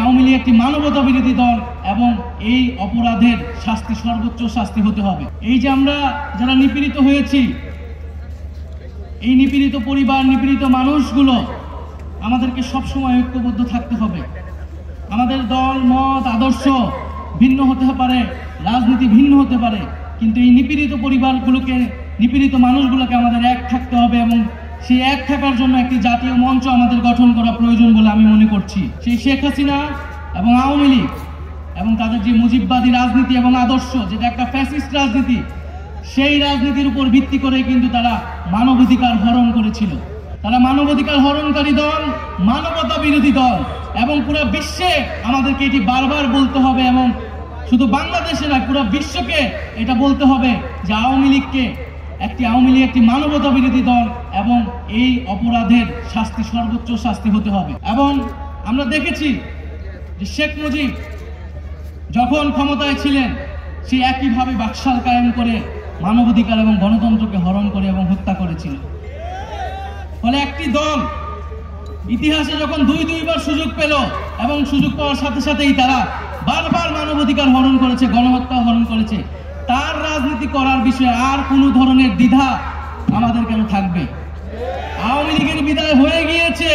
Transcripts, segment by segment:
আওয়ামী লীগ একটি মানবতা বিরোধী দল এবং এই অপরাধের শাস্তি সর্বোচ্চ শাস্তি হতে হবে। এই যে আমরা যারা নিপীড়িত হয়েছি, এই নিপীড়িত পরিবার, নিপীড়িত মানুষগুলো, আমাদেরকে সবসময় ঐক্যবদ্ধ থাকতে হবে। আমাদের দল মত আদর্শ ভিন্ন হতে পারে, রাজনীতি ভিন্ন হতে পারে, কিন্তু এই নিপীড়িত পরিবারগুলোকে, নিপীড়িত মানুষগুলোকে আমাদের এক থাকতে হবে এবং সেই এক থাকার জন্য একটি জাতীয় মঞ্চ আমাদের গঠন করা প্রয়োজন বলে আমি মনে করছি। সেই শেখ হাসিনা এবং আওয়ামী লীগ এবং তাদের যে মুজিববাদী রাজনীতি এবং আদর্শ, যেটা একটা ফ্যাসিস্ট রাজনীতি, সেই রাজনীতির উপর ভিত্তি করে কিন্তু তারা মানবাধিকার হরণ করেছিল। তারা মানবাধিকার হরণকারী দল, মানবতা বিরোধী দল, এবং পুরো বিশ্বে আমাদেরকে এটি বারবার বলতে হবে এবং শুধু বাংলাদেশে না, পুরো বিশ্বকে এটা বলতে হবে যে আওয়ামী লীগ একটি মানবতা বিরোধী দল এবং এই অপরাধের শাস্তি সর্বোচ্চ শাস্তি হতে হবে। এবং আমরা দেখেছি যে শেখ মুজিব যখন ক্ষমতায় ছিলেন, সে একইভাবে বাকশাল কায়েম করে মানবাধিকার এবং গণতন্ত্রকে হরণ করে এবং হত্যা করেছিল। ফলে একটি দল ইতিহাসে যখন দুইবার সুযোগ পেল এবং সুযোগ পাওয়ার সাথে সাথেই তারা বারবার মানবাধিকার হরণ করেছে, গণহত্যা হরণ করেছে, তার রাজনীতি করার বিষয়ে আর কোনো ধরনের দ্বিধা আমাদের কেন থাকবে? আওয়ামী লীগের বিদায় হয়ে গিয়েছে,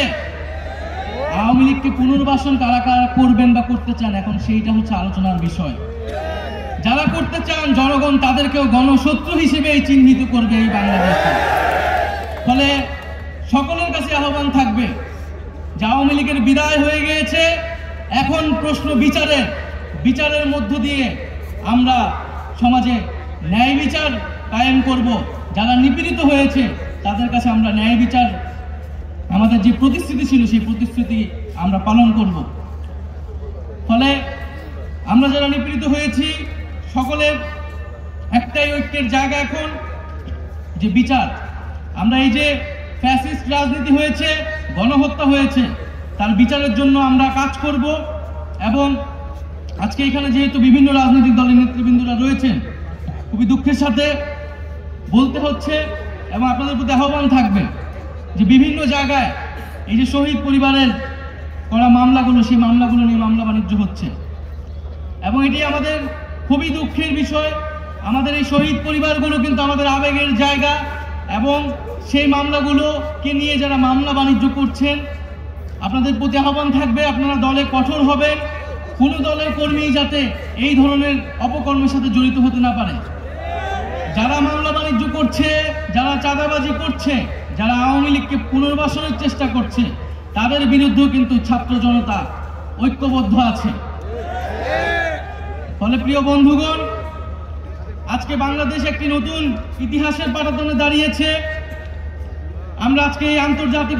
আওয়ামী লীগকে পুনর্বাসন কারা কারা করবেন বা করতে চান, এখন সেইটা হচ্ছে আলোচনার বিষয়। যারা করতে চান, জনগণ তাদেরকেও গণশত্রু হিসেবে চিহ্নিত করবে এই বাংলাদেশে। ফলে সকলের কাছে আহ্বান থাকবে যে আওয়ামী লীগের বিদায় হয়ে গিয়েছে, এখন প্রশ্ন বিচারের মধ্য দিয়ে আমরা সমাজে ন্যায় বিচার কায়েম করব। যারা নিপীড়িত হয়েছে তাদের কাছে আমরা ন্যায় বিচার, আমাদের যে প্রতিশ্রুতি ছিল সেই প্রতিশ্রুতি আমরা পালন করব। ফলে আমরা যারা নিপীড়িত হয়েছি সকলের একটাই ঐক্যের জায়গা এখন যে বিচার। আমরা এই যে ফ্যাসিস্ট রাজনীতি হয়েছে, গণহত্যা হয়েছে, তার বিচারের জন্য আমরা কাজ করব। এবং আজকে এখানে যেহেতু বিভিন্ন রাজনৈতিক দলের নেতৃবৃন্দরা রয়েছেন, খুবই দুঃখের সাথে বলতে হচ্ছে এবং আপনাদের প্রতি আহ্বান থাকবে যে বিভিন্ন জায়গায় এই যে শহীদ পরিবারের করা মামলাগুলো, সেই মামলাগুলো নিয়ে মামলা বাণিজ্য হচ্ছে এবং এটি আমাদের খুবই দুঃখের বিষয়। আমাদের এই শহীদ পরিবারগুলো কিন্তু আমাদের আবেগের জায়গা এবং সেই মামলাগুলোকে নিয়ে যারা মামলা বাণিজ্য করছেন, আপনাদের প্রতি আহ্বান থাকবে আপনারা দলে কঠোর হবেন। কোনো দলের কর্মী যাতে এই ধরনের অপকর্মের সাথে জড়িত হতে না পারে। যারা মামলা বাণিজ্য করছে, যারা চাঁদাবাজি করছে, যারা আওয়ামী লীগকে পুনর্বাসনের চেষ্টা করছে, তাদের বিরুদ্ধেও কিন্তু ছাত্র জনতা ঐক্যবদ্ধ আছে। ফলে প্রিয় বন্ধুগণ, আজকে বাংলাদেশ একটি নতুন ইতিহাসের পাটাতনে দাঁড়িয়েছে। আমরা আজকে এই আন্তর্জাতিক